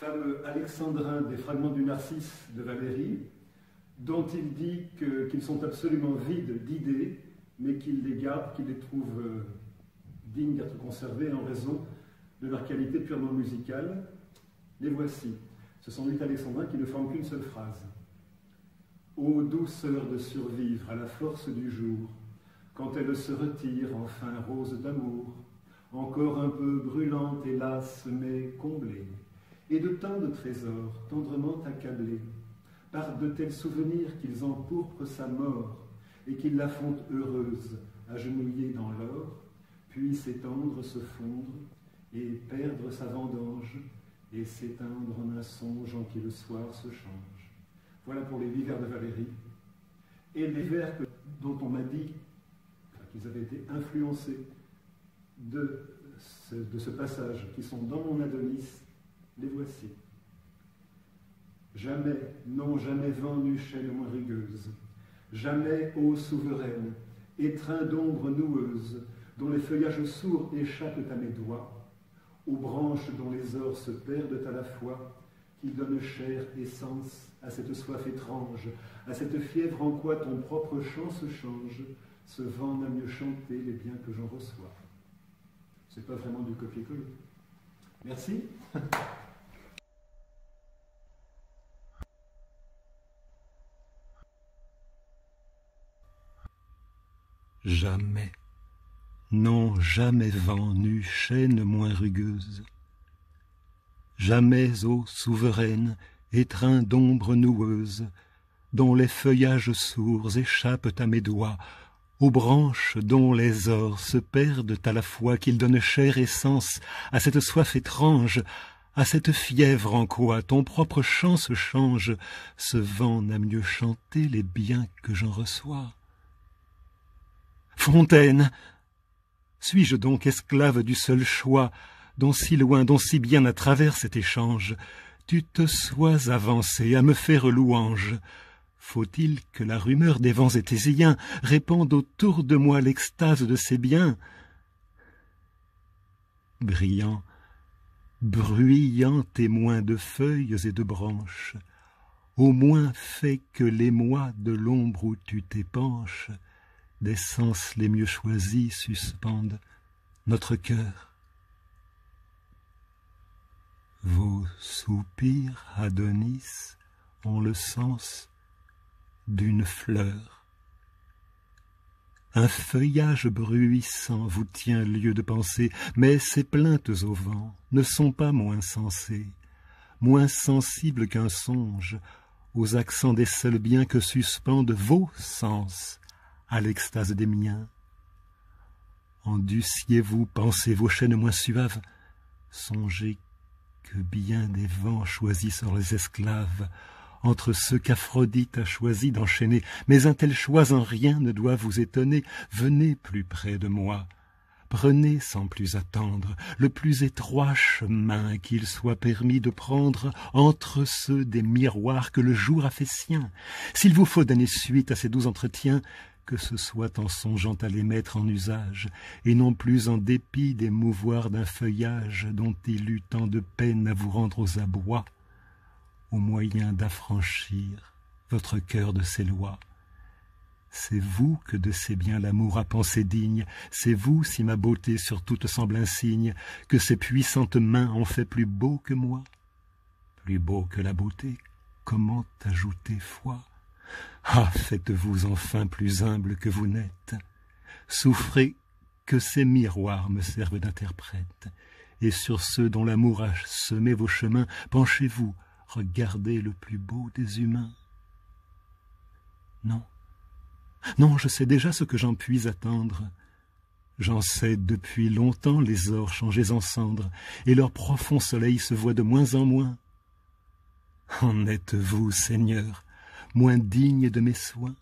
fameux alexandrin des fragments du Narcisse de Valéry, dont il dit qu'ils sont absolument vides d'idées, mais qu'il les garde, qu'il les trouve dignes d'être conservés en raison de leur qualité purement musicale. Les voici. Ce sont 8 alexandrins qui ne forment qu'une seule phrase. Ô douceur de survivre à la force du jour, quand elle se retire enfin rose d'amour, encore un peu brûlante, hélas, mais comblée, et de tant de trésors tendrement accablés, par de tels souvenirs qu'ils empourprent sa mort, et qu'ils la font heureuse, agenouillée dans l'or, puis s'étendre, se fondre, et perdre sa vendange, et s'éteindre en un songe en qui le soir se change. Voilà pour les 8 vers de Valéry. Et les vers dont on m'a dit qu'ils avaient été influencés de ce passage, qui sont dans mon Adonis, les voici. Jamais, non jamais vent n'eut chaîne moins rugueuse, jamais eau souveraine, étreint d'ombre noueuse, dont les feuillages sourds échappent à mes doigts, aux branches dont les ors se perdent à la fois, qui donnent chair et sens à cette soif étrange, à cette fièvre en quoi ton propre chant se change, ce vent n'a mieux chanté les biens que j'en reçois. C'est pas vraiment du copier-coller. Merci. Jamais, non jamais vent n'eut chaîne moins rugueuse. Jamais eau souveraine, étreint d'ombre noueuse, dont les feuillages sourds échappent à mes doigts, aux branches dont les ors se perdent à la fois, qu'ils donnent chair et sens à cette soif étrange, à cette fièvre en quoi ton propre chant se change, ce vent n'a mieux chanté les biens que j'en reçois. Fontaine, suis-je donc esclave du seul choix, dont si loin, dont si bien à travers cet échange, tu te sois avancé à me faire louange? Faut-il que la rumeur des vents étésiens répande autour de moi l'extase de ces biens? Brillant, bruyant témoin de feuilles et de branches, au moins fais que l'émoi de l'ombre où tu t'épanches, des sens les mieux choisis suspendent notre cœur. Vos soupirs, Adonis, ont le sens d'une fleur. Un feuillage bruissant vous tient lieu de penser, mais ces plaintes au vent ne sont pas moins sensées, moins sensibles qu'un songe aux accents des seuls biens que suspendent vos sens à l'extase des miens. Endussiez-vous, pensez vos chaînes moins suaves, songez que bien des vents choisissent leurs esclaves, entre ceux qu'Aphrodite a choisi d'enchaîner, mais un tel choix en rien ne doit vous étonner. Venez plus près de moi, prenez sans plus attendre le plus étroit chemin qu'il soit permis de prendre entre ceux des miroirs que le jour a fait siens. S'il vous faut donner suite à ces doux entretiens, que ce soit en songeant à les mettre en usage, et non plus en dépit des mouvoirs d'un feuillage dont il eut tant de peine à vous rendre aux abois, au moyen d'affranchir votre cœur de ses lois. C'est vous que de ces biens l'amour a pensé digne, c'est vous, si ma beauté sur toute semble insigne, que ces puissantes mains ont fait plus beau que moi. Plus beau que la beauté, comment ajouter foi? Ah, faites-vous enfin plus humble que vous n'êtes. Souffrez que ces miroirs me servent d'interprète, et sur ceux dont l'amour a semé vos chemins, penchez-vous, regardez le plus beau des humains. Non, non, je sais déjà ce que j'en puis attendre. J'en sais depuis longtemps les ors changés en cendres, et leur profond soleil se voit de moins en moins. En êtes-vous, Seigneur, moins digne de mes soins?